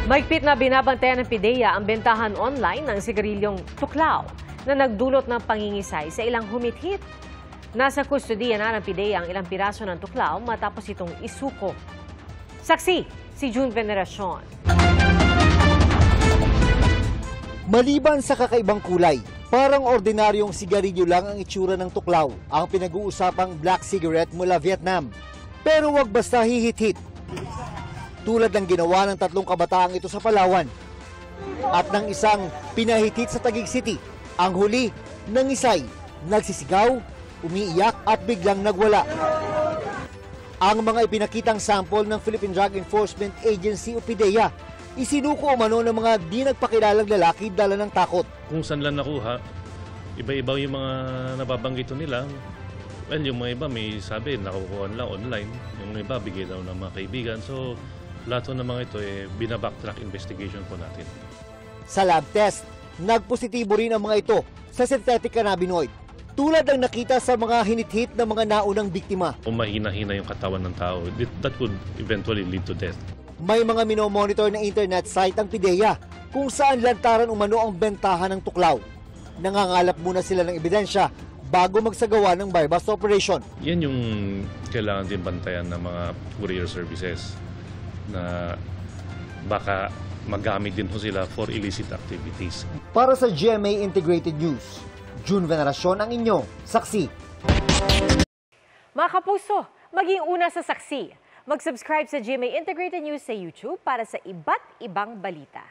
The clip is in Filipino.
Mahigpit na binabantayan ng PIDEA ang bentahan online ng sigarilyong tuklaw na nagdulot ng pangingisay sa ilang humithit. Nasa kustodiya na ng PIDEA ang ilang piraso ng tuklaw matapos itong isuko. Saksi, si June Veneracion. Maliban sa kakaibang kulay, parang ordinaryong sigarilyo lang ang itsura ng tuklaw, ang pinag-uusapang black cigarette mula Vietnam. Pero wag basta hihit-hit. Tulad ng ginawa ng 3 kabataang ito sa Palawan at ng isang pinahitit sa Taguig City. Ang huli, nangisay, nagsisigaw, umiiyak at biglang nagwala. Ang mga ipinakitang sample ng Philippine Drug Enforcement Agency o PIDEA, isinuko umano ng mga di nagpakilalang lalaki dala ng takot. Kung saan lang nakuha, iba-iba yung mga nababanggit nila. Well, yung mga iba may sabi, nakukuha lang online. Yung iba, bigay daw ng mga kaibigan. So, lahat ng mga ito, binabacktrack investigation po natin. Sa lab test, nagpositibo rin ang mga ito sa synthetic cannabinoid. Tulad ng nakita sa mga hinit-hit ng mga naunang biktima. Kung mahina-hina yung katawan ng tao, that could eventually lead to death. May mga minomonitor na internet site ang PIDEA kung saan lantaran umano ang bentahan ng tuklaw. Nangangalap muna sila ng ebidensya bago magsagawa ng buy-bust operation. Yan yung kailangan din bantayan ng mga courier services na baka magamit din po sila for illicit activities. Para sa GMA Integrated News, June Veneracion ang inyong saksi. Mga kapuso, maging una sa saksi. Mag-subscribe sa GMA Integrated News sa YouTube para sa iba't ibang balita.